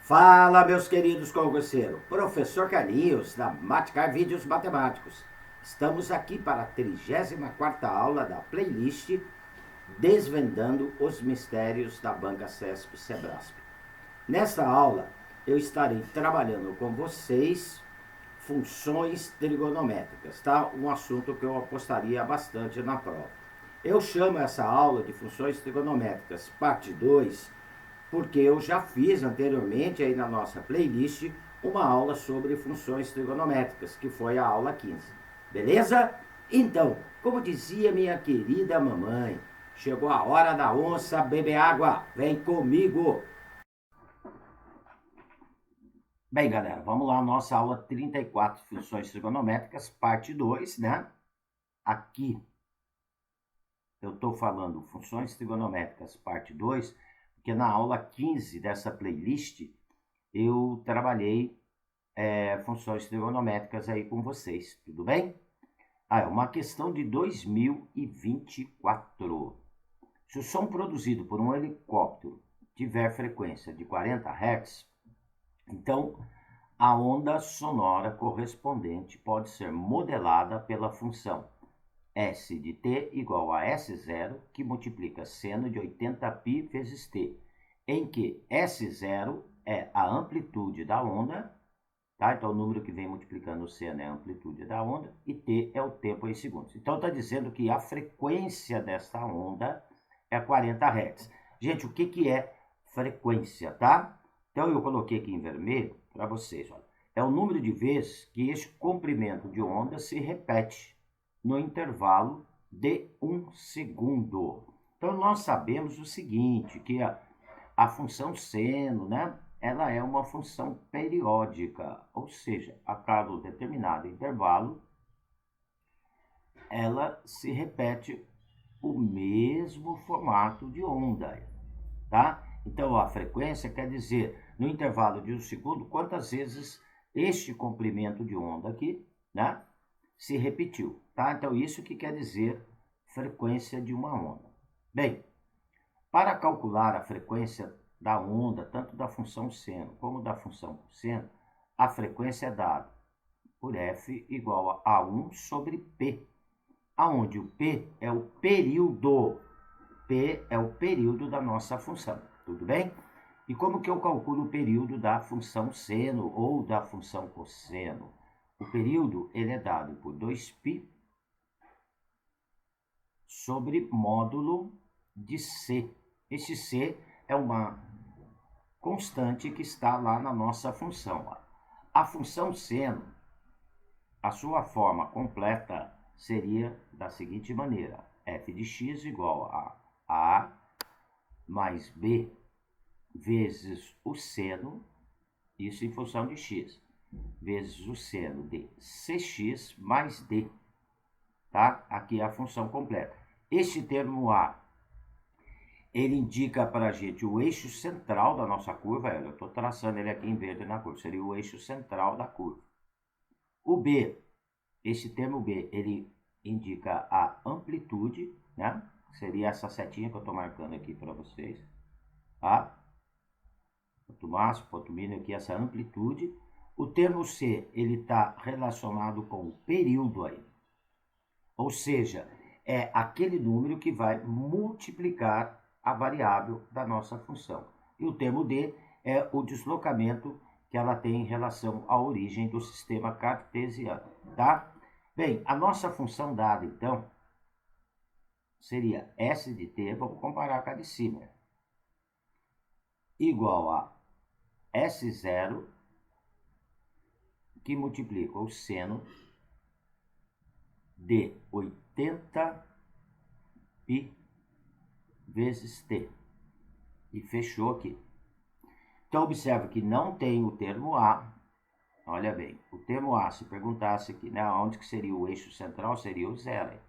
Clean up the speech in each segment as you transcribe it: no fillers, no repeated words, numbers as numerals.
Fala, meus queridos concurseiros. Professor Carlinhos, da Maticar Vídeos Matemáticos. Estamos aqui para a 34ª aula da playlist Desvendando os Mistérios da Banca CESP-Sebrasp. Nesta aula, eu estarei trabalhando com vocês funções trigonométricas, tá? Um assunto que eu apostaria bastante na prova. Eu chamo essa aula de funções trigonométricas, parte 2, porque eu já fiz anteriormente aí na nossa playlist uma aula sobre funções trigonométricas, que foi a aula 15. Beleza? Então, como dizia minha querida mamãe, chegou a hora da onça beber água. Vem comigo! Bem, galera, vamos lá, nossa aula 34, funções trigonométricas, parte 2, né? Aqui eu estou falando funções trigonométricas, parte 2, porque na aula 15 dessa playlist eu trabalhei funções trigonométricas aí com vocês, tudo bem? É uma questão de 2024. Se o som produzido por um helicóptero tiver frequência de 40 Hz, então a onda sonora correspondente pode ser modelada pela função S de t igual a S0, que multiplica seno de 80π vezes t, em que S0 é a amplitude da onda, tá? Então o número que vem multiplicando o seno é a amplitude da onda, e t é o tempo em segundos. Então está dizendo que a frequência dessa onda é 40 Hz. Gente, o que é frequência, tá? Então eu coloquei aqui em vermelho para vocês, olha. É o número de vezes que este comprimento de onda se repete no intervalo de 1 segundo. Então, nós sabemos o seguinte, que a função seno, né, ela é uma função periódica, ou seja, a cada determinado intervalo, ela se repete o mesmo formato de onda, tá? Então, a frequência quer dizer, no intervalo de 1 segundo, quantas vezes este comprimento de onda aqui, né, se repetiu, tá? Então, isso que quer dizer frequência de uma onda. Bem, para calcular a frequência da onda, tanto da função seno como da função cosseno, a frequência é dada por F igual a 1 sobre P, aonde o P é o período. P é o período da nossa função, tudo bem? E como que eu calculo o período da função seno ou da função cosseno? O período ele é dado por 2π sobre módulo de C. Esse C é uma constante que está lá na nossa função. A função seno, a sua forma completa seria da seguinte maneira: f de x igual a a mais b vezes o seno, isso em função de x, vezes o seno de cx mais d, tá? Aqui é a função completa. Este termo A, ele indica para a gente o eixo central da nossa curva. Eu estou traçando ele aqui em verde na curva, seria o eixo central da curva. O B, esse termo B, ele indica a amplitude, né? Seria essa setinha que eu estou marcando aqui para vocês, tá? Ponto máximo, ponto mínimo aqui, essa amplitude. O termo C, ele está relacionado com o período aí. Ou seja, é aquele número que vai multiplicar a variável da nossa função. E o termo D é o deslocamento que ela tem em relação à origem do sistema cartesiano, tá? Bem, a nossa função dada, então, seria S de t, vamos comparar com a de cima, igual a S0, que multiplica o seno de 80π vezes t. E fechou aqui. Então, observe que não tem o termo A. Olha bem, o termo A, se perguntasse aqui, né, onde que seria o eixo central, seria o zero.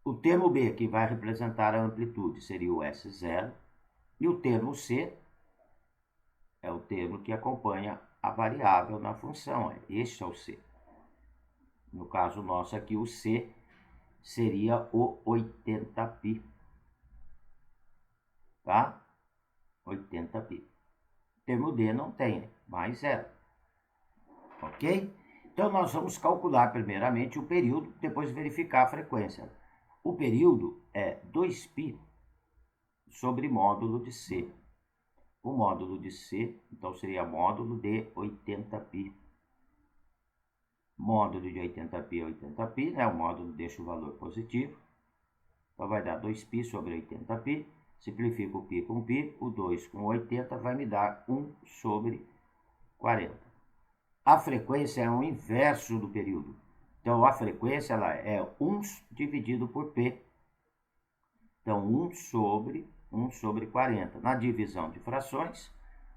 O termo B, que vai representar a amplitude, seria o S0. E o termo C é o termo que acompanha a variável na função. Este é o C. No caso nosso aqui, o C seria o 80π. Tá? 80π. Termo D não tem, mais 0. Ok? Então, nós vamos calcular primeiramente o período, depois verificar a frequência. O período é 2π sobre módulo de C. O módulo de C, então, seria módulo de 80π. Módulo de 80π é 80π, né? O módulo deixa o valor positivo. Então, vai dar 2π sobre 80π. Simplifico o π com π, o 2 com 80 vai me dar 1 sobre 40. A frequência é o inverso do período. Então, a frequência ela é 1 dividido por π. Então, 1 sobre 40. Na divisão de frações,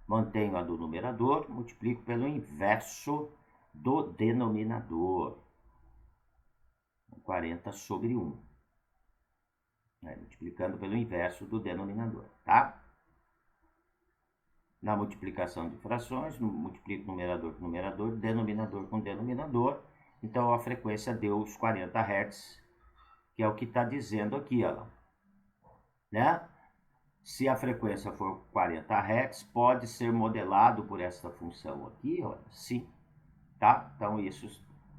mantenho a do numerador, multiplico pelo inverso do denominador. 40 sobre 1. Multiplicando pelo inverso do denominador, tá? Na multiplicação de frações, multiplico numerador com numerador, denominador com denominador. Então, a frequência deu os 40 Hz, que é o que está dizendo aqui, ó. Né? Se a frequência for 40 Hz, pode ser modelado por essa função aqui, ó, sim. Tá? Então, isso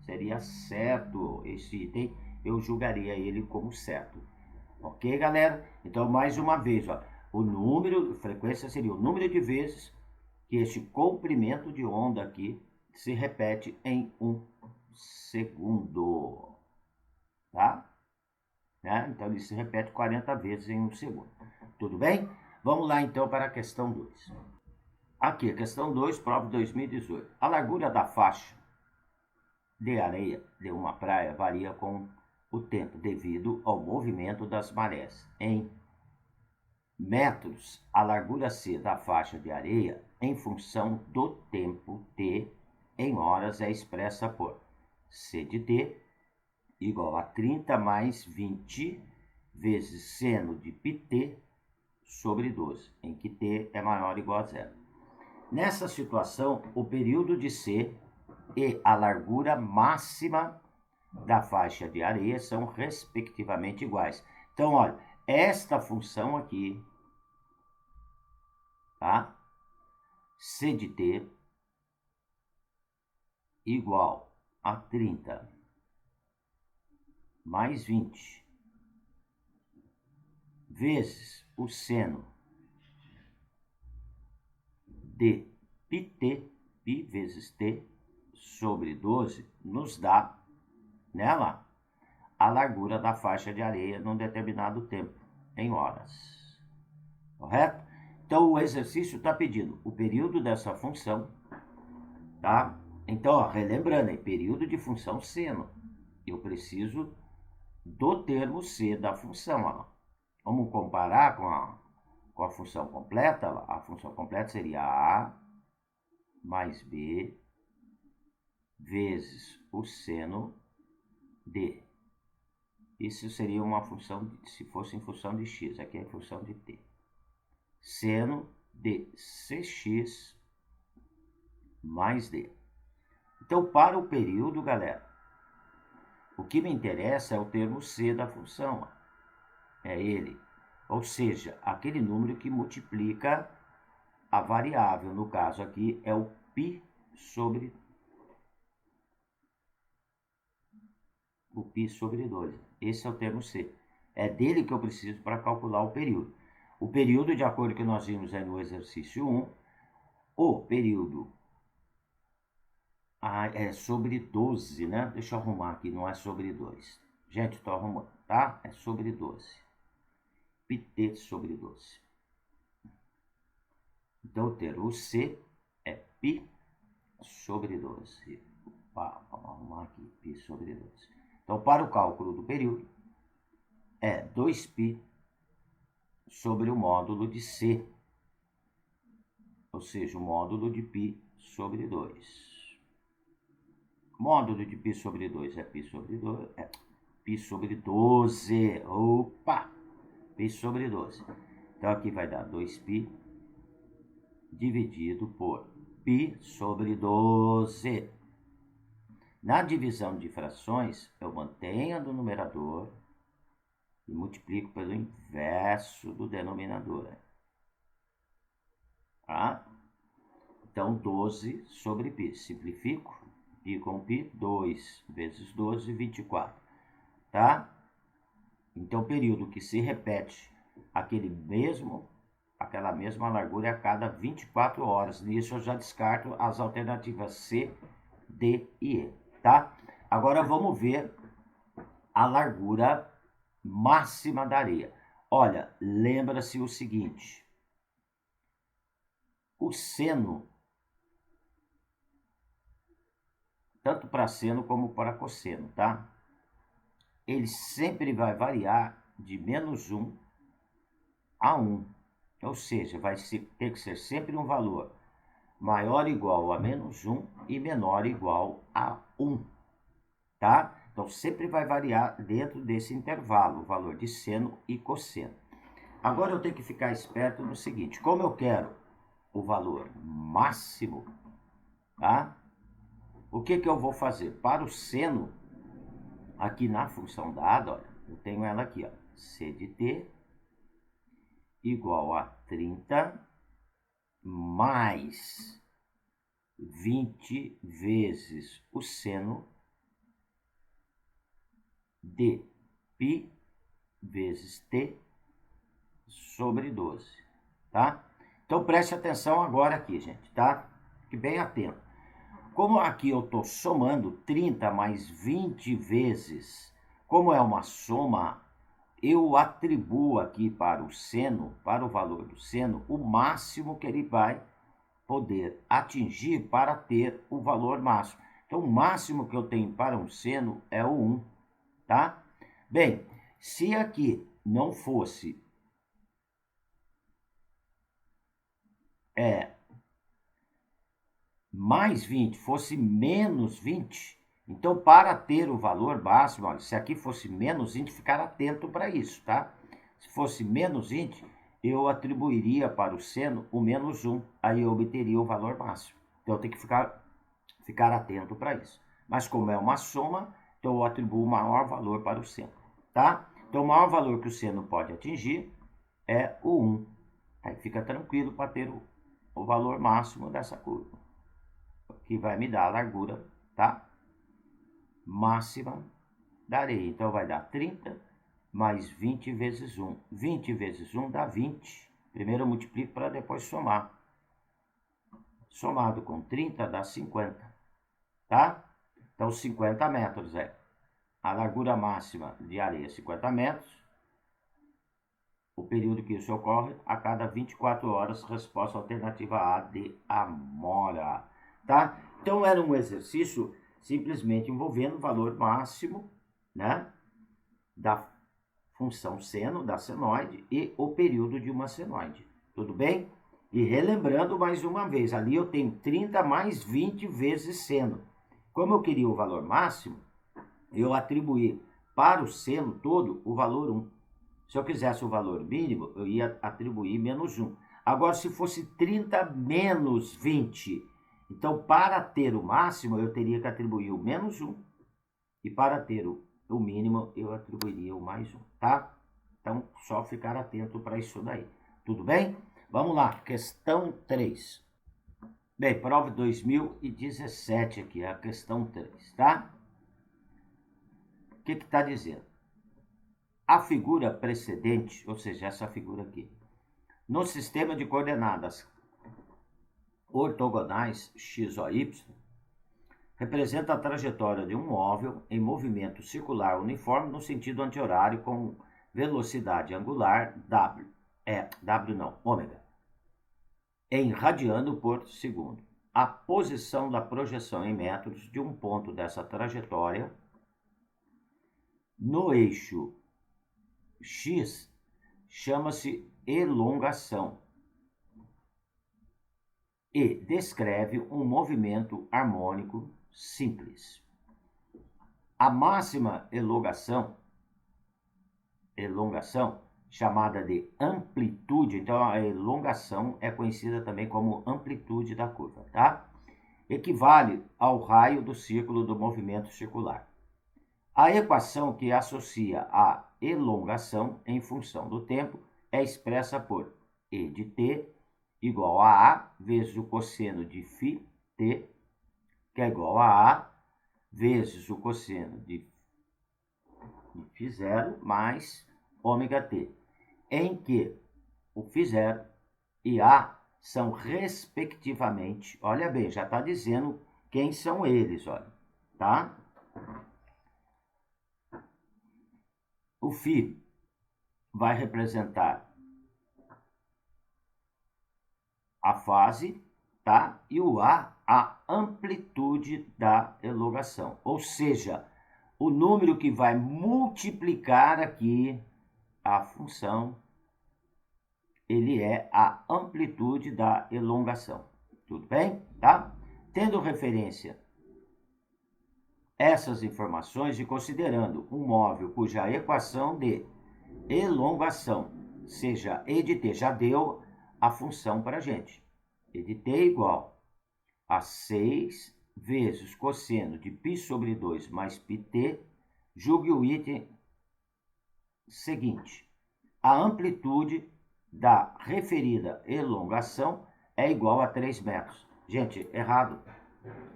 seria certo. Esse item, eu julgaria ele como certo. Ok, galera? Então, mais uma vez, ó, o número, frequência seria o número de vezes que este comprimento de onda aqui se repete em 1 segundo. Tá? Né? Então, ele se repete 40 vezes em 1 segundo. Tudo bem? Vamos lá, então, para a questão 2. Aqui, a questão 2, prova 2018. A largura da faixa de areia de uma praia varia com o tempo devido ao movimento das marés. Em metros, a largura C da faixa de areia, em função do tempo T, em horas, é expressa por C de T igual a 30 mais 20 vezes seno de πt sobre 12, em que T é maior ou igual a 0. Nessa situação, o período de C e a largura máxima da faixa de areia são respectivamente iguais. Então, olha, esta função aqui, tá? C de T igual a 30 mais 20 vezes o seno de πt, π vezes t, sobre 12, nos dá, nela, a largura da faixa de areia num determinado tempo, em horas. Correto? Então, o exercício está pedindo o período dessa função, tá? Então, ó, relembrando, é período de função seno. Eu preciso do termo C da função, ó. Vamos comparar com a função completa? A função completa seria A mais B vezes o seno de. Isso seria uma função, se fosse em função de x, aqui é em função de t. Seno de cx mais d. Então, para o período, galera, o que me interessa é o termo c da função. É ele. Ou seja, aquele número que multiplica a variável. No caso aqui, é o π sobre 12. Esse é o termo C. É dele que eu preciso para calcular o período. O período, de acordo com que nós vimos no exercício 1, o período é sobre 12, né? Deixa eu arrumar aqui, não é sobre 2. Gente, estou arrumando, tá? É sobre 12. πt sobre 12. Então, o termo C é π sobre 12. Opa, vamos arrumar aqui, π sobre 12. Então, para o cálculo do período, é 2π sobre o módulo de C, ou seja, o módulo de π sobre 2. Módulo de π sobre 2 é π sobre 2, é π sobre 12. Opa! π sobre 12. Então, aqui vai dar 2π dividido por π sobre 12. Na divisão de frações, eu mantenho a do numerador e multiplico pelo inverso do denominador. Tá? Então, 12 sobre π. Simplifico. Π com π, 2 vezes 12, 24. Tá? Então, período que se repete aquela mesma largura a cada 24 horas. Nisso eu já descarto as alternativas C, D e E. Tá? Agora vamos ver a largura máxima da areia. Olha, lembra-se o seguinte. O seno, tanto para seno como para cosseno, tá? Ele sempre vai variar de -1 a 1. Ou seja, vai ter que ser sempre um valor maior ou igual a -1 e menor ou igual a 1. Tá? Então, sempre vai variar dentro desse intervalo, o valor de seno e cosseno. Agora, eu tenho que ficar esperto no seguinte. Como eu quero o valor máximo, tá? O que eu vou fazer? Para o seno, aqui na função dada, olha, eu tenho ela aqui, ó, C de t igual a 30 mais 20 vezes o seno de π vezes t sobre 12, tá? Então, preste atenção agora aqui, gente, tá? Fique bem atento. Como aqui eu estou somando 30 mais 20 vezes, como é uma soma, eu atribuo aqui para o seno, para o valor do seno, o máximo que ele vai poder atingir para ter o valor máximo. Então, o máximo que eu tenho para um seno é o 1, tá? Bem, se aqui não fosse mais 20, fosse menos 20, então para ter o valor máximo, olha, se aqui fosse menos 20, ficar atento para isso, tá? Se fosse menos 20, eu atribuiria para o seno o -1, aí eu obteria o valor máximo. Então eu tenho que ficar atento para isso. Mas como é uma soma, então eu atribuo o maior valor para o seno, tá? Então o maior valor que o seno pode atingir é o 1. Aí fica tranquilo para ter o valor máximo dessa curva, que vai me dar a largura, tá? Máxima da areia. Então, vai dar 30 mais 20 vezes 1. 20 vezes 1 dá 20. Primeiro eu multiplico para depois somar. Somado com 30 dá 50, tá? Então, 50 metros é a largura máxima de areia, 50 metros. O período que isso ocorre a cada 24 horas, resposta alternativa A de Amora, tá? Então, era um exercício simplesmente envolvendo o valor máximo, né, da função seno, da senoide, e o período de uma senoide. Tudo bem? E relembrando mais uma vez, ali eu tenho 30 mais 20 vezes seno. Como eu queria o valor máximo, eu atribuí para o seno todo o valor 1. Se eu quisesse o valor mínimo, eu ia atribuir -1. Agora, se fosse 30 menos 20, então, para ter o máximo, eu teria que atribuir o -1. E para ter o mínimo, eu atribuiria o +1, tá? Então, só ficar atento para isso daí. Tudo bem? Vamos lá, questão 3. Bem, prova 2017 aqui, a questão 3, tá? O que está dizendo? A figura precedente, ou seja, essa figura aqui, no sistema de coordenadas ortogonais x, o, y, representa a trajetória de um móvel em movimento circular uniforme no sentido anti-horário com velocidade angular ômega, em radiano por segundo. A posição da projeção em metros de um ponto dessa trajetória no eixo x chama-se elongação e descreve um movimento harmônico simples. A máxima elongação, chamada de amplitude, então a elongação é conhecida também como amplitude da curva, tá? Equivale ao raio do círculo do movimento circular. A equação que associa a elongação em função do tempo é expressa por E de t igual a A vezes o cosseno de φt, que é igual a A vezes o cosseno de φ0 mais ômega t, em que o φ0 e A são respectivamente, olha bem, já está dizendo quem são eles, olha, tá? O φ vai representar a fase, tá? E o a amplitude da elongação, ou seja, o número que vai multiplicar aqui a função, ele é a amplitude da elongação. Tudo bem? Tá? Tendo referência essas informações e considerando um móvel cuja equação de elongação seja e de t, já deu a função para a gente. E de t é igual a 6 vezes cosseno de π sobre 2 mais πt, julgue o item seguinte. A amplitude da referida elongação é igual a 3 metros. Gente, errado.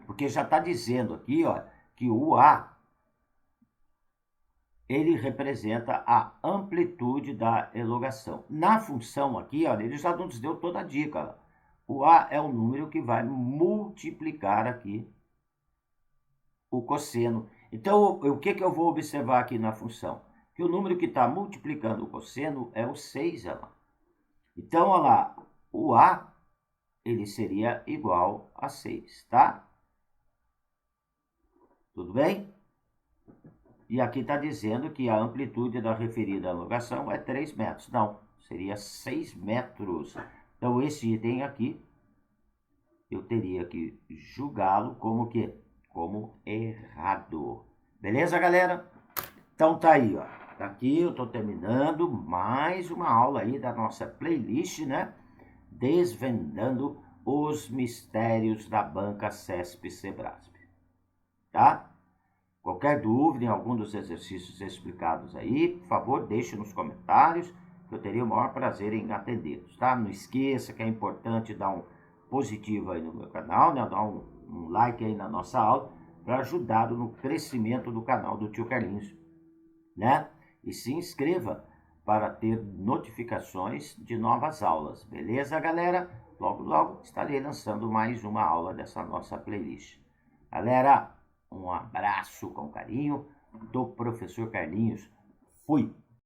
Porque já está dizendo aqui, ó, que o A, ele representa a amplitude da elongação. Na função aqui, ó, ele já nos deu toda a dica. O A é o número que vai multiplicar aqui o cosseno. Então, o que eu vou observar aqui na função? Que o número que está multiplicando o cosseno é o 6, olha lá. Então, olha lá, o A, ele seria igual a 6, tá? Tudo bem? E aqui está dizendo que a amplitude da referida elongação é 3 metros. Não, seria 6 metros. Então, esse item aqui, eu teria que julgá-lo como quê? Como errado. Beleza, galera? Então, tá aí, ó. Aqui eu estou terminando mais uma aula aí da nossa playlist, né? Desvendando os mistérios da banca CESP-CEBRASP. Tá? Qualquer dúvida em algum dos exercícios explicados aí, por favor, deixe nos comentários, que eu teria o maior prazer em atendê-los, tá? Não esqueça que é importante dar um positivo aí no meu canal, né? Dar um like aí na nossa aula, para ajudar no crescimento do canal do Tio Carlinhos, né? E se inscreva para ter notificações de novas aulas, beleza, galera? Logo, logo estarei lançando mais uma aula dessa nossa playlist. Galera, um abraço com carinho do professor Carlinhos. Fui!